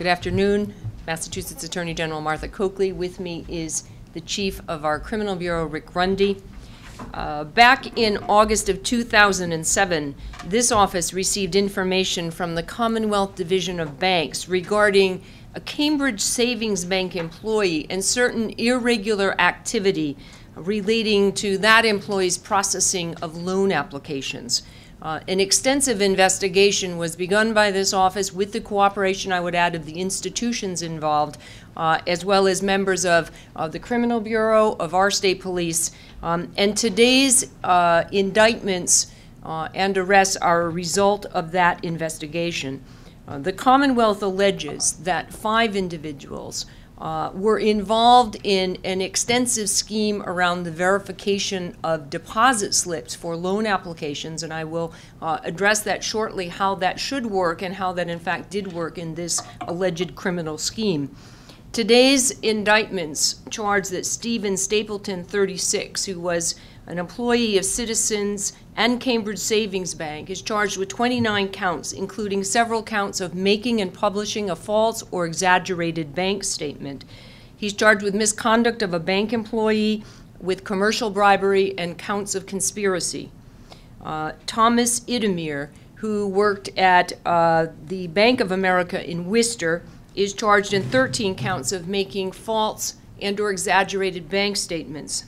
Good afternoon. Massachusetts Attorney General Martha Coakley. With me is the Chief of our Criminal Bureau, Rick Grundy. Back in August of 2007, this office received information from the Commonwealth Division of Banks regarding a Cambridge Savings Bank employee and certain irregular activity relating to that employee's processing of loan applications. An extensive investigation was begun by this office with the cooperation, I would add, of the institutions involved, as well as members of the Criminal Bureau, of our state police. And today's indictments and arrests are a result of that investigation. The Commonwealth alleges that 5 individuals were involved in an extensive scheme around the verification of deposit slips for loan applications, and I will address that shortly, how that should work and how that in fact did work in this alleged criminal scheme. Today's indictments charge that Stephen Stapleton, 36, who was an employee of Citizens and Cambridge Savings Bank, is charged with 29 counts, including several counts of making and publishing a false or exaggerated bank statement. He's charged with misconduct of a bank employee, with commercial bribery, and counts of conspiracy. Thomas Itemere, who worked at the Bank of America in Worcester, is charged in 13 counts of making false and or exaggerated bank statements.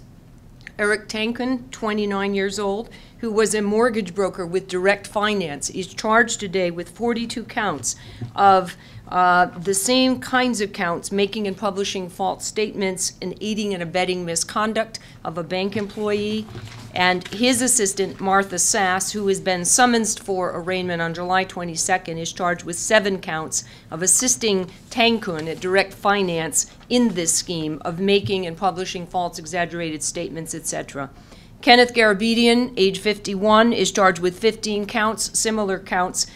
Erik Tancun, 29 years old, who was a mortgage broker with Direct Finance, is charged today with 42 counts of the same kinds of counts, making and publishing false statements and aiding and abetting misconduct of a bank employee. And his assistant, Martha Sass, who has been summoned for arraignment on July 22nd, is charged with 7 counts of assisting Tancun at Direct Finance in this scheme of making and publishing false, exaggerated statements, etc. Kenneth Garabedian, age 51, is charged with 15 counts, similar counts,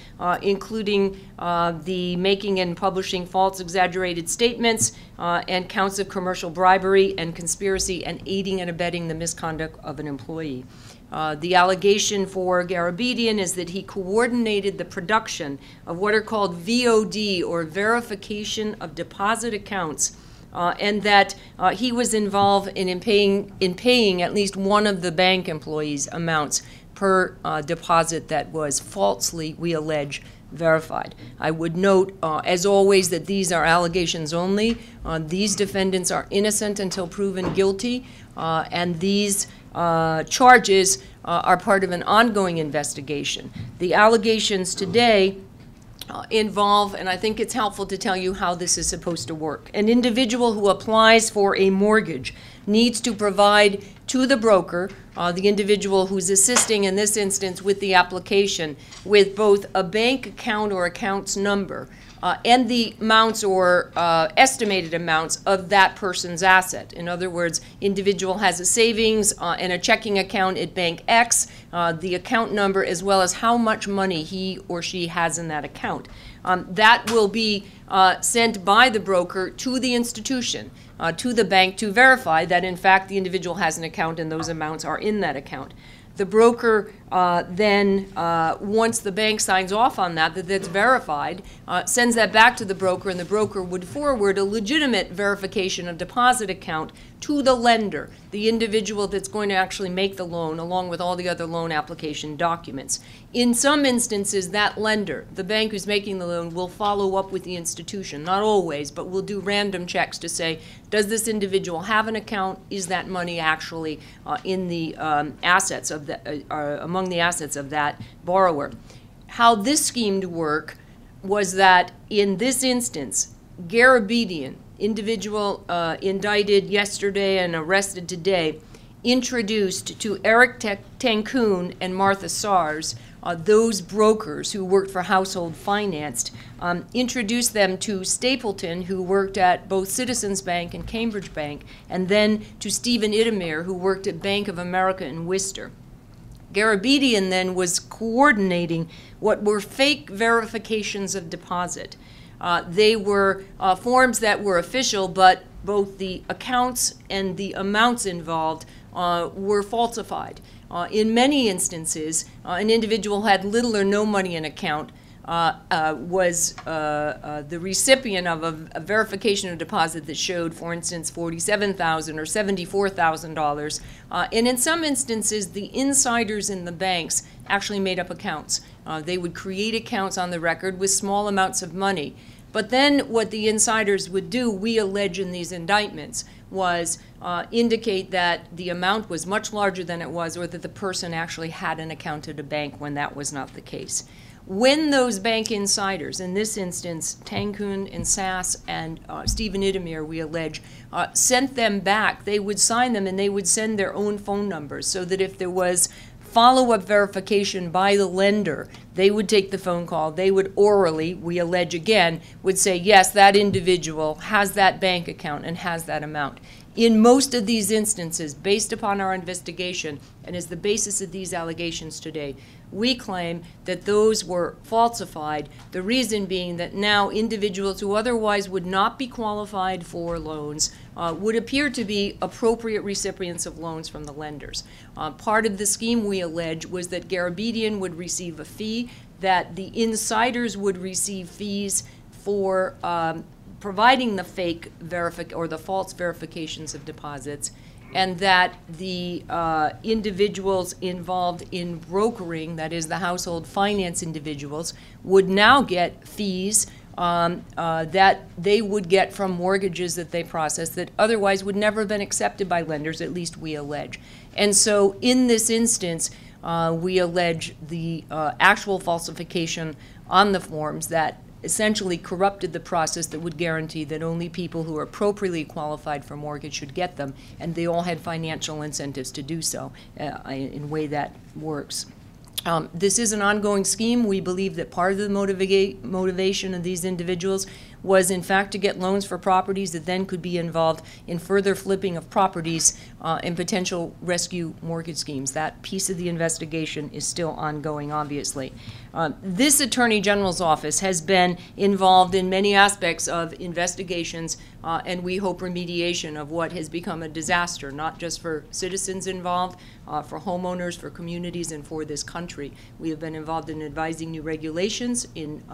including the making and publishing false, exaggerated statements, and counts of commercial bribery and conspiracy and aiding and abetting the misconduct of an employee. The allegation for Garabedian is that he coordinated the production of what are called VOD, or verification of deposit accounts, and that he was involved in paying at least one of the bank employees' amounts per deposit that was falsely, we allege, verified. I would note, as always, that these are allegations only. These defendants are innocent until proven guilty, and these charges are part of an ongoing investigation. The allegations today involve, and I think it's helpful to tell you how this is supposed to work. An individual who applies for a mortgage needs to provide to the broker, the individual who's assisting in this instance with the application, with both a bank account or accounts number and the amounts or estimated amounts of that person's asset. In other words, individual has a savings and a checking account at Bank X, the account number, as well as how much money he or she has in that account. That will be sent by the broker to the institution, to the bank, to verify that in fact the individual has an account and those amounts are in that account. The broker then, once the bank signs off on that's verified, sends that back to the broker, and the broker would forward a legitimate verification of deposit account to the lender, the individual that's going to actually make the loan, along with all the other loan application documents. In some instances, that lender, the bank who's making the loan, will follow up with the institution. Not always, but will do random checks to say, does this individual have an account? Is that money actually in the assets of among the assets of that borrower? How this scheme to work was that in this instance, Garabedian, individual indicted yesterday and arrested today, introduced to Erik Tancun and Martha Sass, those brokers who worked for Household Finance, introduced them to Stapleton, who worked at both Citizens Bank and Cambridge Bank, and then to Stephen Itemere, who worked at Bank of America in Worcester. Garabedian then was coordinating what were fake verifications of deposit. They were forms that were official, but both the accounts and the amounts involved were falsified. In many instances, an individual had little or no money in account, was the recipient of a verification of deposit that showed, for instance, $47,000 or $74,000. And in some instances, the insiders in the banks actually made up accounts. They would create accounts on the record with small amounts of money. But then what the insiders would do, we allege in these indictments, was indicate that the amount was much larger than it was, or that the person actually had an account at a bank when that was not the case. When those bank insiders, in this instance, Tancun and Sass and Stephen Itemere, we allege, sent them back, they would sign them and they would send their own phone numbers, so that if there was follow-up verification by the lender, they would take the phone call. They would orally, we allege again, would say, yes, that individual has that bank account and has that amount. In most of these instances, based upon our investigation, and as the basis of these allegations today, we claim that those were falsified, the reason being that now individuals who otherwise would not be qualified for loans would appear to be appropriate recipients of loans from the lenders. Part of the scheme, we allege, was that Garabedian would receive a fee, that the insiders would receive fees for providing the fake or the false verifications of deposits, and that the individuals involved in brokering, that is the household finance individuals, would now get fees that they would get from mortgages that they process that otherwise would never have been accepted by lenders, at least we allege. And so in this instance, we allege the actual falsification on the forms that essentially corrupted the process that would guarantee that only people who are appropriately qualified for mortgage should get them, and they all had financial incentives to do so in a way that works. This is an ongoing scheme. We believe that part of the motivation of these individuals was, in fact, to get loans for properties that then could be involved in further flipping of properties and potential rescue mortgage schemes. That piece of the investigation is still ongoing, obviously. This Attorney General's office has been involved in many aspects of investigations and we hope remediation of what has become a disaster, not just for citizens involved, for homeowners, for communities, and for this country. We have been involved in advising new regulations, in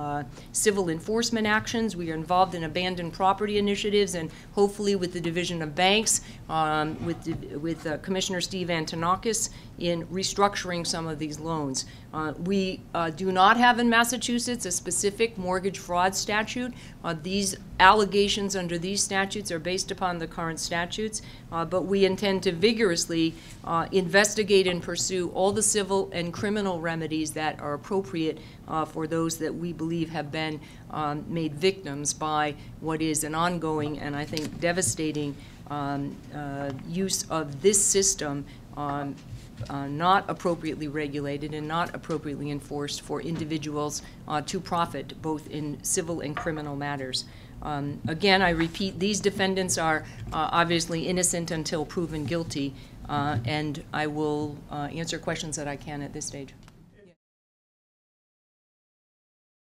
civil enforcement actions. We are involved in abandoned property initiatives, and hopefully with the Division of Banks, with Commissioner Steve Antonakis, in restructuring some of these loans. We do not have in Massachusetts a specific mortgage fraud statute. These allegations under these statutes are based upon the current statutes, but we intend to vigorously investigate and pursue all the civil and criminal remedies that are appropriate for those that we believe have been made victims by what is an ongoing and I think devastating use of this system, not appropriately regulated and not appropriately enforced for individuals to profit both in civil and criminal matters. Again, I repeat, these defendants are obviously innocent until proven guilty, and I will answer questions that I can at this stage.